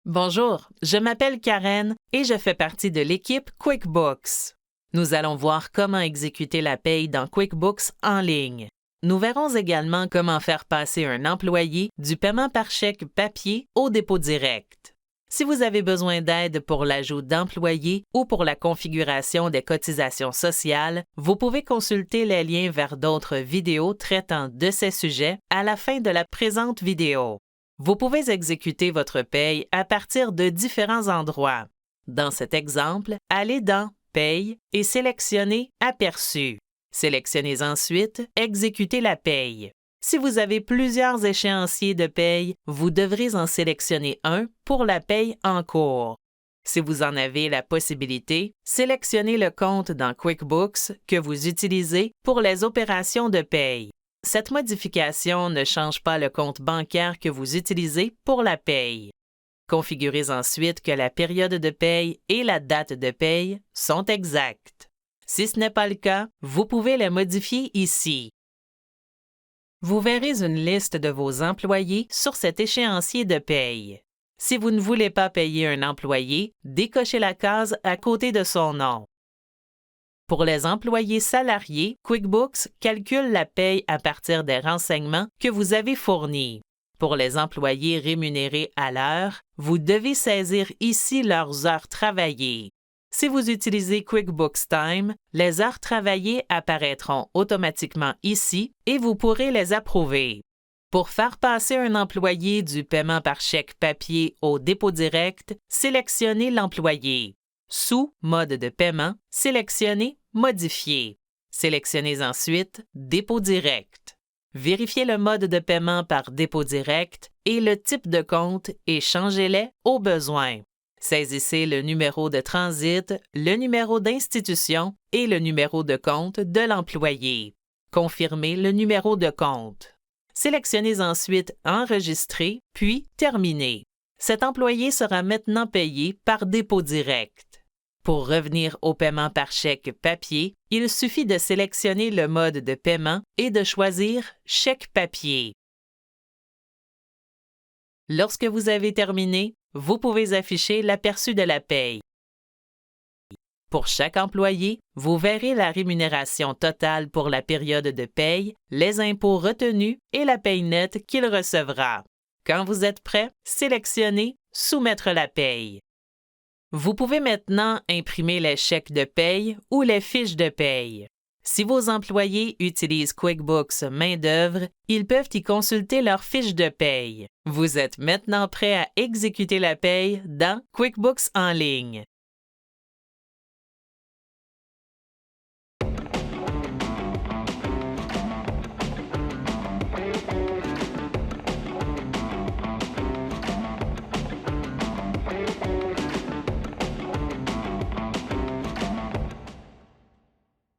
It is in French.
Bonjour, je m'appelle Karen et je fais partie de l'équipe QuickBooks. Nous allons voir comment exécuter la paye dans QuickBooks en ligne. Nous verrons également comment faire passer un employé du paiement par chèque papier au dépôt direct. Si vous avez besoin d'aide pour l'ajout d'employés ou pour la configuration des cotisations sociales, vous pouvez consulter les liens vers d'autres vidéos traitant de ces sujets à la fin de la présente vidéo. Vous pouvez exécuter votre paye à partir de différents endroits. Dans cet exemple, allez dans Paye et sélectionnez Aperçu. Sélectionnez ensuite Exécuter la paye. Si vous avez plusieurs échéanciers de paye, vous devrez en sélectionner un pour la paye en cours. Si vous en avez la possibilité, sélectionnez le compte dans QuickBooks que vous utilisez pour les opérations de paye. Cette modification ne change pas le compte bancaire que vous utilisez pour la paye. Configurez ensuite que la période de paye et la date de paye sont exactes. Si ce n'est pas le cas, vous pouvez les modifier ici. Vous verrez une liste de vos employés sur cet échéancier de paye. Si vous ne voulez pas payer un employé, décochez la case à côté de son nom. Pour les employés salariés, QuickBooks calcule la paye à partir des renseignements que vous avez fournis. Pour les employés rémunérés à l'heure, vous devez saisir ici leurs heures travaillées. Si vous utilisez QuickBooks Time, les heures travaillées apparaîtront automatiquement ici et vous pourrez les approuver. Pour faire passer un employé du paiement par chèque papier au dépôt direct, sélectionnez l'employé. Sous Mode de paiement, sélectionnez Modifier. Sélectionnez ensuite Dépôt direct. Vérifiez le mode de paiement par dépôt direct et le type de compte et changez-les au besoin. Saisissez le numéro de transit, le numéro d'institution et le numéro de compte de l'employé. Confirmez le numéro de compte. Sélectionnez ensuite Enregistrer, puis Terminer. Cet employé sera maintenant payé par dépôt direct. Pour revenir au paiement par chèque papier, il suffit de sélectionner le mode de paiement et de choisir Chèque papier. Lorsque vous avez terminé, vous pouvez afficher l'aperçu de la paye. Pour chaque employé, vous verrez la rémunération totale pour la période de paye, les impôts retenus et la paye nette qu'il recevra. Quand vous êtes prêt, sélectionnez Soumettre la paye. Vous pouvez maintenant imprimer les chèques de paye ou les fiches de paye. Si vos employés utilisent QuickBooks Main-d'œuvre, ils peuvent y consulter leurs fiches de paye. Vous êtes maintenant prêt à exécuter la paye dans QuickBooks en ligne.